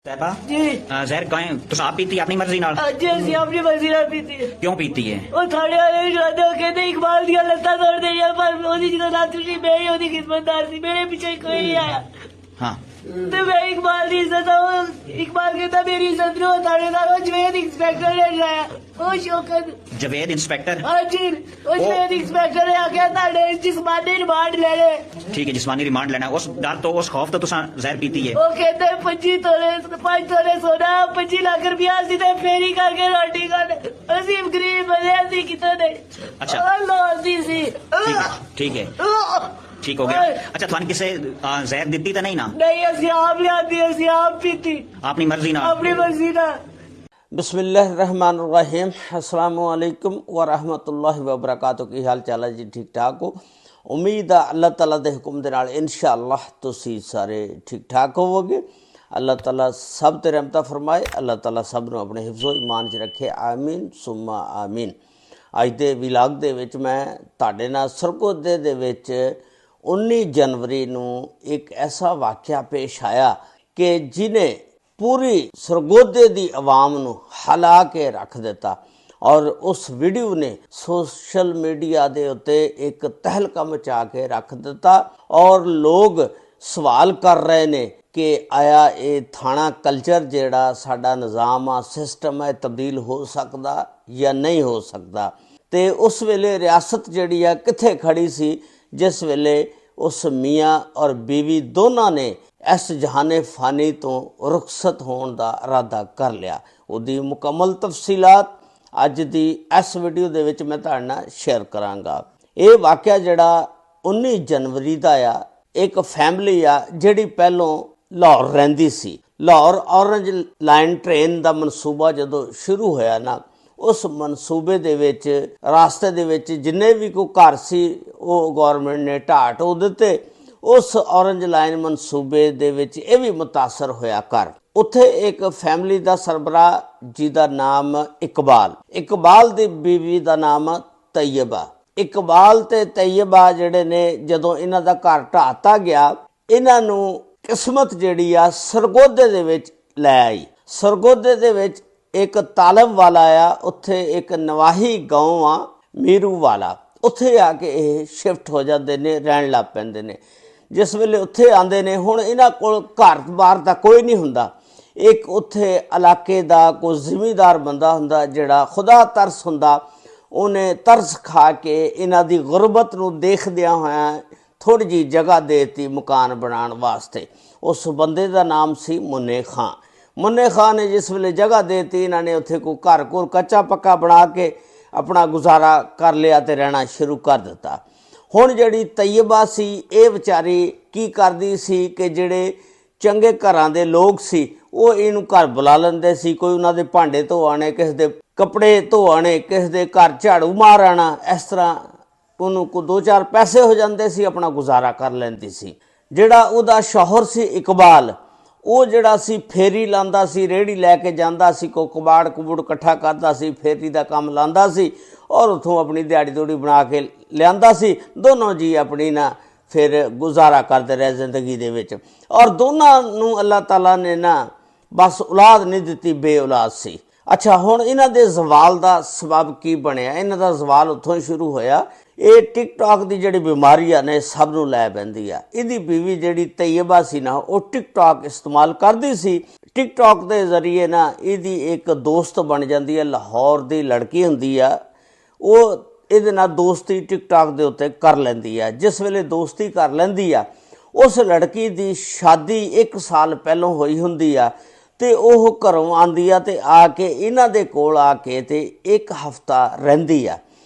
तैयबा जी जहर कहें तो आप पीती अपनी मर्जी नाल ਅੱਜ ਅਸੀਂ ਆਪਣੀ ਮਰਜ਼ੀ ਨਾਲ ਪੀਤੀ ਹੈ। क्यों पीती है? ਉਹ ਥਾਣੇ ਵਾਲੇ ਵੀ ਜਾਂਦੇ ਉਹ ਕਹਿੰਦੇ ਇਕਬਾਲ ਦੀਆਂ ਲੱਤਾਂ ਤੋੜ ਦੇਣੀਆਂ ਪਰ ਉਹਦੀ ਜਦੋਂ ਰਾਤ ਸੀ ਮੈਂ ਹੀ ਉਹਦੀ ਖਿਦਮਤਦਾਰ ਸੀ ਮੇਰੇ ਪਿੱਛੇ ਕੋਈ ਨਹੀਂ ਆਇਆ हाँ ਤੇ ਮੈਂ ਇਕਬਾਲ ਦੀ ਇੱਜ਼ਤ ਉਹ ਇਕਬਾਲ ਕਹਿੰਦਾ ਮੇਰੀ ਇੱਜ਼ਤ ਨੂੰ ਥਾਣੇਦਾਰ ਉਹ ਜਵੇਦ ਇੰਸਪੈਕਟਰ ਨੇ ਲਾਇਆ ਉਹ ਸ਼ੌਕਤ जवेद इंस्पेक्टर ਹਾਂਜੀ ਉਹ ਜਵੇਦ ਇੰਸਪੈਕਟਰ ਨੇ ਆਖਿਆ ਤੁਹਾਡੇ ਜਿਸਮਾਨੀ ਰਿਮਾਂਡ ਲੈ ਲੈ ठीक है जिस्मानी रिमांड लेना उस डर तो उस खौफ तो तुसा जहर पीती है ਉਹ ਕਹਿੰਦੇ 25 ਤੋਲੇ 5 ਤੋਲੇ ਸੋਨਾ 25 ਲੱਖ ਰੁਪਇਆ ਸੀ ਤੇ ਫੇਰੀ ਕਰਕੇ ਰੋਟੀ ਖਾਣ ਅਸੀਂ ਗਰੀਬ ਬੰਦੇ ਅਸੀਂ ਕਿਤੇ ਨਹੀਂ अच्छा। ਉਹ ਲੋਦੀ ਸੀ ठीक है ठीक हो गया। अच्छा थान किसे जहर दिती तो नहीं ना ਨਹੀਂ ਅਸੀਂ ਆਪ ਲਿਆਂਦੀ ਅਸੀਂ ਆਪ ਪੀਤੀ अपनी मर्जी नाल ਆਪਣੀ ਮਰਜ਼ੀ ਨਾਲ बिस्मिल्लाहिर्रहमानिर्रहीम अस्सलामु अलैकुम व रहमतुल्लाहि व बरकातुहू। की हाल चाल है जी? ठीक ठाक हो? उम्मीद है अल्लाह ताला दे हुक्म दे नाल इंशाअल्लाह तुसी सारे ठीक ठाक होवोगे। अल्लाह ताला सब ते रहमत फरमाए, अल्लाह ताला सब नूं अपने हिफ्ज़ो ईमान च रखे, आमीन सुम्मा आमीन। अज दे विलाग दे विच मैं तुहाडे नाल सरगोधे दे विच 19 जनवरी नूं एक ऐसा वाक़या पेश आया कि जिन्हें पूरी सरगोधे दी आवाम नूं हिला के रख दिता और उस वीडियो ने सोशल मीडिया दे उत्ते एक तहलका मचा के रख दिता और लोग सवाल कर रहे ने कि आया ये थाना कल्चर जेड़ा साडा निज़ाम आ सिस्टम है तब्दील हो सकदा या नहीं हो सकदा। ते उस वेले रियासत जिहड़ी आ कित्थे खड़ी सी जिस वेले उस मियाँ और बीवी दोनों ने इस जहाने फानी तो रुखसत होने का इरादा कर लिया। उसकी मुकम्मल तफसीलात अज की इस वीडियो दे विच मैं तुहाडे नाल शेयर करांगा। ये वाक़या जिहड़ा 19 जनवरी का आ, एक फैमिली आ जिहड़ी पहलों लाहौर रहिंदी सी। लाहौर ऑरेंज लाइन ट्रेन का मनसूबा जदों शुरू होया ना, उस मनसूबे दे विच रास्ते दे विच जिन्ने भी कोई घर सी वो गौरमेंट ने ढाह ढो दिते। उस ऑरेंज लाइन मनसूबे दे विच ये भी मुतासर होया कर। उत्थे एक फैमिली का सरबराह जिहदा नाम इकबाल दी बीवी का नाम तैयबा। इकबाल ते तैयबा जिहड़े ने जदों इन्हां दा घर ढाता गया, इन्हां नूं किस्मत जिहड़ी आ सरगोधे दे विच लै आई। सरगोधे दे विच एक तालब वाला आ, उत्थे एक नवाही गांव आ मीरू वाला, उत्थे आके ये शिफ्ट हो जाते ने, रहन लग पैंदे ने। जिस वेले उत्थे आंदे ने हुण इन्हां कोल घर बार दा कोई नहीं हुंदा। एक उत्थे इलाके दा कोई जिमीदार बंदा हुंदा जिहड़ा खुदा तरस हुंदा, उन्हें तरस खा के इन्हां दी गुरबत नूं देखदियां होया थोड़ी जी जगह देती मकान बनाउण वास्ते। उस बंदे दा नाम सी मुन्ने खां। मुन्ने खां ने जिस वेले जगह देती, इन्हां ने उत्थे कोई घर घुर कच्चा पक्का बना के अपना गुजारा कर लिया ते रहना शुरू कर दिता। हुण जिहड़ी तैयबा सी ये विचारी की करदी सी कि जिहड़े चंगे घरां दे लोग सी वो इहनूं घर बुला लैंदे सी। कोई उन्हां दे भांडे धो आने, किसी दे कपड़े धो आने, किसी दे घर झाड़ू मार आना, इस तरह उन्होंने को 2-4 पैसे हो जाते सी, अपना गुजारा कर लैंदी सी। जिहड़ा उहदा शौहर सी इकबाल, वो जिहड़ा सी फेरी लांदा सी, रेहड़ी लैके जांदा सी, को कबाड़ कुबड़ इकट्ठा करदा सी, फेरी दा काम लांदा सी और उथों अपनी दिहाड़ी दोड़ी बना के लियांदा सी। दोनों जी अपनी ना फिर गुजारा करते रहे जिंदगी दे विच। और दोनों नूं अल्लाह ताला ने ना बस औलाद नहीं दिती, बे औलाद सी। अच्छा हुण इन्हां दे जवाल दा सबब की बनिया? इन्हां दा जवाल उत्थों ही शुरू होया। ये टिकटॉक की जिहड़ी बीमारी आ ने सब नूं लै पैंदी आ। इहदी बीवी जिहड़ी तैयबा सी ना, वो टिकटॉक इस्तेमाल करदी सी। टिकटॉक के जरिए ना इहदी एक दोस्त बन जाती है, लाहौर की लड़की हुंदी आ, वो इहदे नाल दोस्ती टिकटॉक के उत्ते कर लैंदी आ। जिस वेले दोस्ती कर लैंदी आ, उस लड़की की शादी 1 साल पहलों होई हुंदी आ ते ओह घरों आंदी आ ते आके इन्हां दे कोल आके ते 1 हफ्ता रहिंदी आ।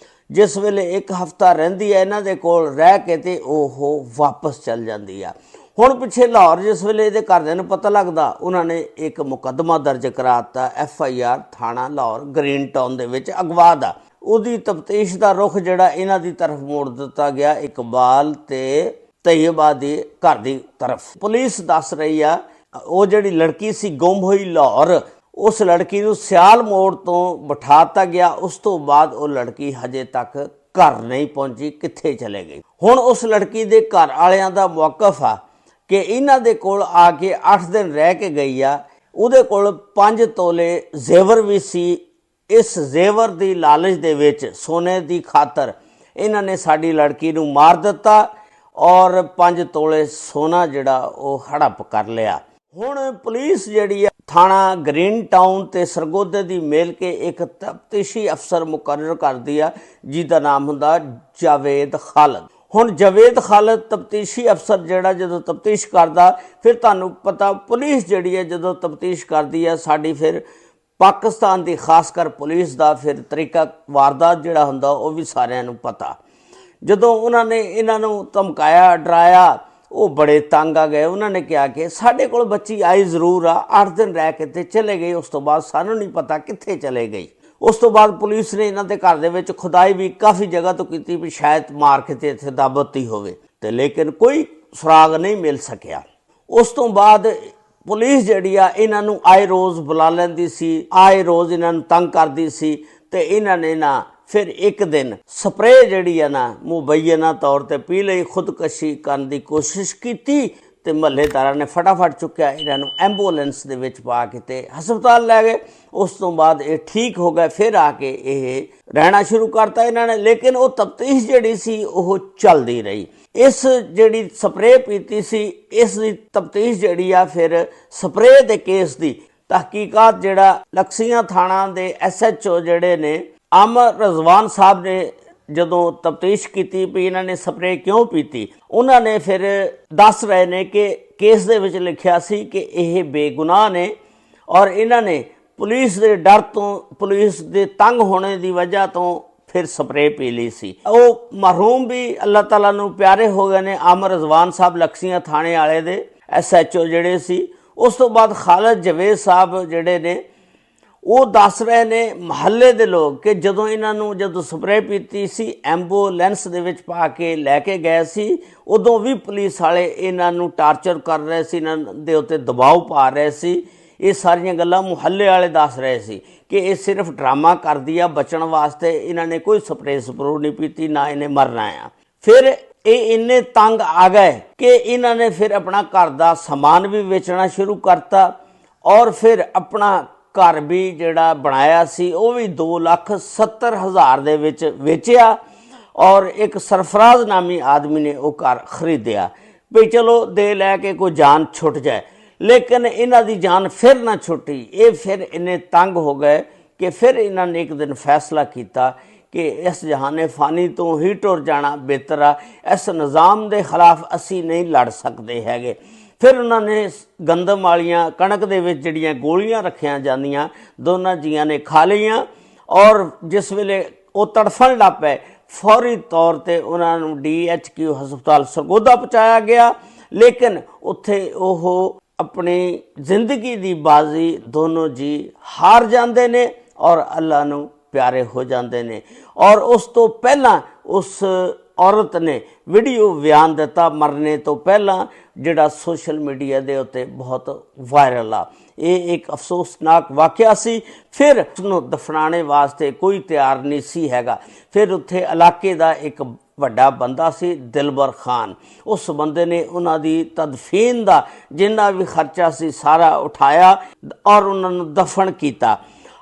जिस वेले 1 हफ्ता रहिंदी है इन्हां दे कोल रह के ते ओह वापस चल जाती है। हुण पिछे लाहौर जिस वेले इहदे घरदिआं नूं पता लगदा, उन्होंने एक मुकदमा दर्ज कराता FIR थाना लाहौर ग्रीन टाउन दे विच अगवा दा। उहदी तफ्तीश दा रुख जिहड़ा इन्हां दी तरफ मोड़ दिता गया, इकबाल ते तैयबा दी घर दी तरफ। पुलिस दस रही आ वो जिहड़ी लड़की सी गुम हुई लाहौर, उस लड़की नूं सियाल मोड़ तो बिठाता गया। उस तो बाद वो लड़की हजे तक घर नहीं पहुंची, कित्थे चले गई। हुण उस लड़की दे घर वालियां दा मौकफ आ कि इन्हां दे कोल आके 8 दिन रह के गई आ ਉਹਦੇ ਕੋਲ 5 ਤੋਲੇ ਜ਼ੇਵਰ ਵੀ ਸੀ। ਇਸ ਜ਼ੇਵਰ ਦੀ ਲਾਲਚ ਦੇ ਵਿੱਚ, ਸੋਨੇ ਦੀ ਖਾਤਰ, ਇਹਨਾਂ ਨੇ ਸਾਡੀ ਲੜਕੀ ਨੂੰ ਮਾਰ ਦਿੱਤਾ ਔਰ 5 ਤੋਲੇ ਸੋਨਾ ਜਿਹੜਾ ਉਹ ਹੜੱਪ ਕਰ ਲਿਆ। ਹੁਣ ਪੁਲਿਸ ਜਿਹੜੀ ਹੈ ਥਾਣਾ ਗ੍ਰੀਨ ਟਾਊਨ ਤੇ ਸਰਗੋਧੇ ਦੀ ਮਿਲ ਕੇ ਇੱਕ ਤਫਤੀਸ਼ੀ ਅਫਸਰ ਮੁਕਰਰ ਕਰਦੀ ਆ ਜਿਹਦਾ ਨਾਮ ਹੁੰਦਾ ਜਾਵੇਦ ਖਾਲਦ। ਹੁਣ ਜਾਵੇਦ ਖਾਲਦ ਤਫਤੀਸ਼ੀ ਅਫਸਰ ਜਿਹੜਾ ਜਦੋਂ ਤਫਤੀਸ਼ ਕਰਦਾ, ਫਿਰ ਤੁਹਾਨੂੰ ਪਤਾ ਪੁਲਿਸ ਜਿਹੜੀ ਹੈ ਜਦੋਂ ਤਫਤੀਸ਼ ਕਰਦੀ ਹੈ ਸਾਡੀ, ਫਿਰ ਪਾਕਿਸਤਾਨ ਦੀ ਖਾਸ ਕਰ ਪੁਲਿਸ ਦਾ ਫਿਰ ਤਰੀਕਾ ਵਾਰਦਾਤ ਜਿਹੜਾ ਹੁੰਦਾ ਉਹ ਵੀ ਸਾਰਿਆਂ ਨੂੰ ਪਤਾ। ਜਦੋਂ ਉਹਨਾਂ ਨੇ ਇਹਨਾਂ ਨੂੰ ਧਮਕਾਇਆ, ਡਰਾਇਆ, ਉਹ ਬੜੇ ਤੰਗ ਆ ਗਏ। ਉਹਨਾਂ ਨੇ ਕਿਹਾ ਕਿ ਸਾਡੇ ਕੋਲ ਬੱਚੀ ਆਈ ਜ਼ਰੂਰ ਆ, 8 ਦਿਨ ਰਹਿ ਕੇ ਤੇ ਚਲੇ ਗਈ, ਉਸ ਤੋਂ ਬਾਅਦ ਸਾਨੂੰ ਨਹੀਂ ਪਤਾ ਕਿੱਥੇ ਚਲੇ ਗਈ। ਉਸ ਤੋਂ ਬਾਅਦ ਪੁਲਿਸ ਨੇ ਇਹਨਾਂ ਦੇ ਘਰ ਦੇ ਵਿੱਚ ਖੁਦਾਈ ਵੀ ਕਾਫੀ ਜਗ੍ਹਾ ਤੋਂ ਕੀਤੀ ਵੀ ਸ਼ਾਇਦ ਮਾਰ ਕੇ ਤੇ ਇੱਥੇ ਦਾਬਤੀ ਹੋਵੇ, ਤੇ ਲੇਕਿਨ ਕੋਈ ਸੁਰਾਗ ਨਹੀਂ ਮਿਲ ਸਕਿਆ। ਉਸ ਤੋਂ ਬਾਅਦ ਪੁਲਿਸ ਜਿਹੜੀ ਆ ਇਹਨਾਂ ਨੂੰ ਆਏ ਰੋਜ਼ ਬੁਲਾ ਲੈਂਦੀ ਸੀ, ਆਏ ਰੋਜ਼ ਇਹਨਾਂ ਨੂੰ ਤੰਗ ਕਰਦੀ ਸੀ, ਤੇ ਇਹਨਾਂ ਨੇ ਨਾ ਫਿਰ ਇੱਕ ਦਿਨ ਸਪਰੇਅ ਜਿਹੜੀ ਆ ਨਾ ਮੁਬੈਨਾ ਤੌਰ ਤੇ ਪੀ ਲਈ, ਖੁਦਕਸ਼ੀ ਕਰਨ ਦੀ ਕੋਸ਼ਿਸ਼ ਕੀਤੀ, ਤੇ ਮਹੱਲੇਦਾਰਾਂ ਨੇ ਫਟਾਫਟ ਚੁੱਕਿਆ, ਇਹਨਾਂ ਨੂੰ ਐਂਬੂਲੈਂਸ ਦੇ ਵਿੱਚ ਪਾ ਕੇ ਤੇ ਹਸਪਤਾਲ ਲੈ ਗਏ। ਉਸ ਤੋਂ ਬਾਅਦ ਇਹ ਠੀਕ ਹੋ ਗਏ, ਫਿਰ ਆ ਕੇ ਇਹ ਰਹਿਣਾ ਸ਼ੁਰੂ ਕਰਤਾ ਇਹਨਾਂ ਨੇ। ਲੇਕਿਨ ਉਹ ਤਫਤੀਸ਼ ਜਿਹੜੀ ਸੀ ਉਹ ਚੱਲਦੀ ਰਹੀ। ਇਸ ਜਿਹੜੀ ਸਪਰੇਅ ਪੀਤੀ ਸੀ, ਇਸ ਦੀ ਤਫਤੀਸ਼ ਜਿਹੜੀ ਆ ਫਿਰ ਸਪਰੇਅ ਦੇ ਕੇਸ ਦੀ ਤਹਿਕੀਕਾਤ ਜਿਹੜਾ ਲਕਸੀਆਂ ਥਾਣਾ ਦੇ SHO ਜਿਹੜੇ ਨੇ ਆਮਰ ਰਜ਼ਵਾਨ ਸਾਹਿਬ ਨੇ ਜਦੋਂ ਤਫਤੀਸ਼ ਕੀਤੀ ਵੀ ਇਹਨਾਂ ਨੇ ਸਪਰੇਅ ਕਿਉਂ ਪੀਤੀ, ਉਹਨਾਂ ਨੇ ਫਿਰ ਦੱਸ ਰਹੇ ਨੇ ਕਿ ਕੇਸ ਦੇ ਵਿੱਚ ਲਿਖਿਆ ਸੀ ਕਿ ਇਹ ਬੇਗੁਨਾਹ ਨੇ ਔਰ ਇਹਨਾਂ ਨੇ ਪੁਲਿਸ ਦੇ ਡਰ ਤੋਂ, ਪੁਲਿਸ ਦੇ ਤੰਗ ਹੋਣੇ ਦੀ ਵਜ੍ਹਾ ਤੋਂ ਫਿਰ ਸਪਰੇਅ ਪੀ ਲਈ ਸੀ। ਉਹ ਮਰਹੂਮ ਵੀ ਅੱਲਾਹ ਤਾਲਾ ਨੂੰ ਪਿਆਰੇ ਹੋ ਗਏ ਨੇ, ਆਮਰ ਰਜ਼ਵਾਨ ਸਾਹਿਬ ਲਕਸੀਆਂ ਥਾਣੇ ਵਾਲੇ ਦੇ SHO ਜਿਹੜੇ ਸੀ। ਉਸ ਤੋਂ ਬਾਅਦ ਖਾਲਦ ਜਵੇਦ ਸਾਹਿਬ ਜਿਹੜੇ ਨੇ ਉਹ ਦੱਸ ਰਹੇ ਨੇ ਮਹੱਲੇ ਦੇ ਲੋਕ ਕਿ ਜਦੋਂ ਇਹਨਾਂ ਨੂੰ ਜਦੋਂ ਸਪਰੇਅ ਪੀਤੀ ਸੀ, ਐਂਬੂਲੈਂਸ ਦੇ ਵਿੱਚ ਪਾ ਕੇ ਲੈ ਕੇ ਗਏ ਸੀ, ਉਦੋਂ ਵੀ ਪੁਲਿਸ ਵਾਲੇ ਇਹਨਾਂ ਨੂੰ ਟਾਰਚਰ ਕਰ ਰਹੇ ਸੀ, ਇਹਨਾਂ ਦੇ ਉੱਤੇ ਦਬਾਅ ਪਾ ਰਹੇ ਸੀ। ਇਹ ਸਾਰੀਆਂ ਗੱਲਾਂ ਮੁਹੱਲੇ ਵਾਲੇ ਦੱਸ ਰਹੇ ਸੀ ਕਿ ਇਹ ਸਿਰਫ ਡਰਾਮਾ ਕਰਦੀ ਆ ਬਚਣ ਵਾਸਤੇ, ਇਹਨਾਂ ਨੇ ਕੋਈ ਸਪਰੇਅ ਸਪਰੂ ਨਹੀਂ ਪੀਤੀ, ਨਾ ਇਹਨੇ ਮਰਨਾ ਆ। ਫਿਰ ਇਹ ਇੰਨੇ ਤੰਗ ਆ ਗਏ ਕਿ ਇਹਨਾਂ ਨੇ ਫਿਰ ਆਪਣਾ ਘਰ ਦਾ ਸਮਾਨ ਵੀ ਵੇਚਣਾ ਸ਼ੁਰੂ ਕਰਤਾ ਔਰ ਫਿਰ ਆਪਣਾ ਘਰ ਵੀ ਜਿਹੜਾ ਬਣਾਇਆ ਸੀ ਉਹ ਵੀ 2,70,000 ਦੇ ਵਿੱਚ ਵੇਚਿਆ ਔਰ ਇੱਕ ਸਰਫਰਾਜ਼ ਨਾਮੀ ਆਦਮੀ ਨੇ ਉਹ ਘਰ ਖਰੀਦਿਆ ਵੀ ਚਲੋ ਦੇ ਲੈ ਕੇ ਕੋਈ ਜਾਨ ਛੁੱਟ ਜਾਏ। ਲੇਕਿਨ ਇਹਨਾਂ ਦੀ ਜਾਨ ਫਿਰ ਨਾ ਛੁੱਟੀ। ਇਹ ਫਿਰ ਇੰਨੇ ਤੰਗ ਹੋ ਗਏ ਕਿ ਫਿਰ ਇਹਨਾਂ ਨੇ ਇੱਕ ਦਿਨ ਫੈਸਲਾ ਕੀਤਾ ਕਿ ਇਸ ਜਹਾਨੇ ਫਾਨੀ ਤੋਂ ਹੀ ਟੁਰ ਜਾਣਾ ਬਿਹਤਰ ਆ, ਇਸ ਨਿਜ਼ਾਮ ਦੇ ਖਿਲਾਫ ਅਸੀਂ ਨਹੀਂ ਲੜ ਸਕਦੇ ਹੈਗੇ। ਫਿਰ ਉਹਨਾਂ ਨੇ ਗੰਦਮ ਵਾਲੀਆਂ ਕਣਕ ਦੇ ਵਿੱਚ ਜਿਹੜੀਆਂ ਗੋਲੀਆਂ ਰੱਖੀਆਂ ਜਾਂਦੀਆਂ ਦੋਨਾਂ ਜੀਆਂ ਨੇ ਖਾ ਲਈਆਂ ਔਰ ਜਿਸ ਵੇਲੇ ਉਹ ਤੜਫਣ ਲੱਗ ਪਏ ਫੌਰੀ ਤੌਰ ਤੇ ਉਹਨਾਂ ਨੂੰ DHQ ਹਸਪਤਾਲ ਸਰਗੋਧਾ ਪਹੁੰਚਾਇਆ ਗਿਆ। ਲੇਕਿਨ ਉੱਥੇ ਉਹ ਆਪਣੀ ਜ਼ਿੰਦਗੀ ਦੀ ਬਾਜ਼ੀ ਦੋਨੋਂ ਜੀ ਹਾਰ ਜਾਂਦੇ ਨੇ ਔਰ ਅੱਲਾ ਨੂੰ ਪਿਆਰੇ ਹੋ ਜਾਂਦੇ ਨੇ। ਔਰ ਉਸ ਤੋਂ ਪਹਿਲਾਂ ਉਸ ਔਰਤ ਨੇ ਵੀਡੀਓ ਬਿਆਨ ਦਿੱਤਾ ਮਰਨੇ ਤੋਂ ਪਹਿਲਾਂ, ਜਿਹੜਾ ਸੋਸ਼ਲ ਮੀਡੀਆ ਦੇ ਉੱਤੇ ਬਹੁਤ ਵਾਇਰਲ ਆ। ਇਹ ਇੱਕ ਅਫਸੋਸਨਾਕ ਵਾਕਿਆ ਸੀ। ਫਿਰ ਉਸਨੂੰ ਦਫਨਾਉਣੇ ਵਾਸਤੇ ਕੋਈ ਤਿਆਰ ਨਹੀਂ ਸੀ ਹੈਗਾ। ਫਿਰ ਉੱਥੇ ਇਲਾਕੇ ਦਾ ਇੱਕ ਵੱਡਾ ਬੰਦਾ ਸੀ ਦਿਲਬਰ ਖਾਨ, ਉਸ ਬੰਦੇ ਨੇ ਉਹਨਾਂ ਦੀ ਤਦਫੀਨ ਦਾ ਜਿੰਨਾ ਵੀ ਖਰਚਾ ਸੀ ਸਾਰਾ ਉਠਾਇਆ ਔਰ ਉਹਨਾਂ ਨੂੰ ਦਫਨ ਕੀਤਾ।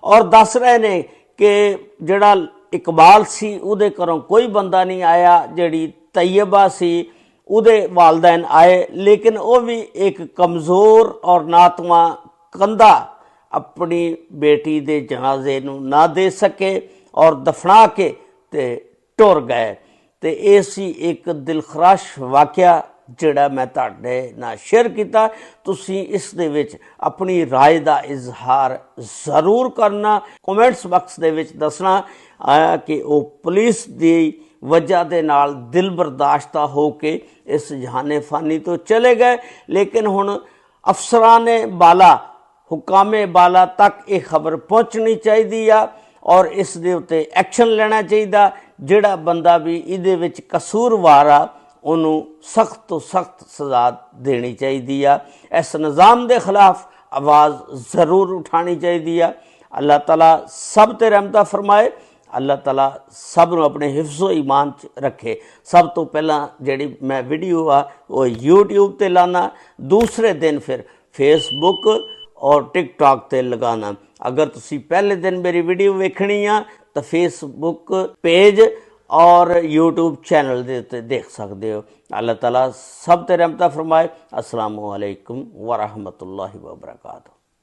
ਔਰ ਦੱਸ ਰਹੇ ਨੇ ਕਿ ਜਿਹੜਾ ਇਕਬਾਲ ਸੀ ਉਹਦੇ ਘਰੋਂ ਕੋਈ ਬੰਦਾ ਨਹੀਂ ਆਇਆ, ਜਿਹੜੀ ਤੈयबा ਸੀ ਉਹਦੇ ਵਾਲदैन ਆਏ, ਲੇਕਿਨ ਉਹ ਵੀ ਇੱਕ ਕਮਜ਼ੋਰ ਔਰ ਨਾਤਵਾ ਕੰਧਾ ਆਪਣੀ ਬੇਟੀ ਦੇ ਜਨਾਜ਼ੇ ਨੂੰ ਨਾ ਦੇ ਸਕੇ ਔਰ ਦਫਨਾ ਕੇ ਤੇ ਟੁਰ ਗਏ। ਤੇ ਇਹ ਸੀ ਇੱਕ ਦਿਲਖਰਾਸ਼ ਵਾਕਿਆ ਜਿਹੜਾ ਮੈਂ ਤੁਹਾਡੇ ਨਾਲ ਸ਼ੇਅਰ ਕੀਤਾ। ਤੁਸੀਂ ਇਸ ਦੇ ਵਿੱਚ ਆਪਣੀ ਰਾਏ ਦਾ ਇਜ਼ਹਾਰ ਜ਼ਰੂਰ ਕਰਨਾ, ਕਮੈਂਟਸ ਬਾਕਸ ਦੇ ਵਿੱਚ ਦੱਸਣਾ ਕਿ ਉਹ ਪੁਲਿਸ ਦੀ ਵਜ੍ਹਾ ਦੇ ਨਾਲ ਦਿਲ ਬਰਦਾਸ਼ਤਾ ਹੋ ਕੇ ਇਸ ਜਹਾਨੇ ਫਾਨੀ ਤੋਂ ਚਲੇ ਗਏ। ਲੇਕਿਨ ਹੁਣ ਅਫਸਰਾਨੇ ਬਾਲਾ, ਹੁਕਾਮੇ ਬਾਲਾ ਤੱਕ ਇਹ ਖਬਰ ਪਹੁੰਚਣੀ ਚਾਹੀਦੀ ਆ ਔਰ ਇਸ ਦੇ ਉੱਤੇ ਐਕਸ਼ਨ ਲੈਣਾ ਚਾਹੀਦਾ। ਜਿਹੜਾ ਬੰਦਾ ਵੀ ਇਹਦੇ ਵਿੱਚ ਕਸੂਰਵਾਰ ਆ ਉਹਨੂੰ ਸਖਤ ਤੋਂ ਸਖਤ ਸਜ਼ਾ ਦੇਣੀ ਚਾਹੀਦੀ ਆ। ਇਸ ਨਿਜ਼ਾਮ ਦੇ ਖਿਲਾਫ ਆਵਾਜ਼ ਜ਼ਰੂਰ ਉਠਾਉਣੀ ਚਾਹੀਦੀ ਆ। ਅੱਲਾਹ ਤਾਲਾ ਸਭ ਤੇ ਰਹਿਮਤਾਂ ਫਰਮਾਏ। ਅੱਲਾਹ ਤਾਲਾ ਸਭ ਨੂੰ ਆਪਣੇ ਹਿਫਜ਼ੋ ਈਮਾਨ 'ਚ ਰੱਖੇ। ਸਭ ਤੋਂ ਪਹਿਲਾਂ ਜਿਹੜੀ ਮੈਂ ਵੀਡੀਓ ਆ ਉਹ YouTube ਤੇ ਲਾਣਾ, ਦੂਸਰੇ ਦਿਨ ਫਿਰ Facebook और टिकटॉक ते लगाना। अगर तुसी पहले दिन मेरी वीडियो वेखनी आ तो फेसबुक पेज और यूट्यूब चैनल दे उत्ते देख सकते हो। अल्लाह ताला सब ते रहमत फरमाए। अस्सलामु अलैकुम व रहमतुल्लाहि व बरकातहू।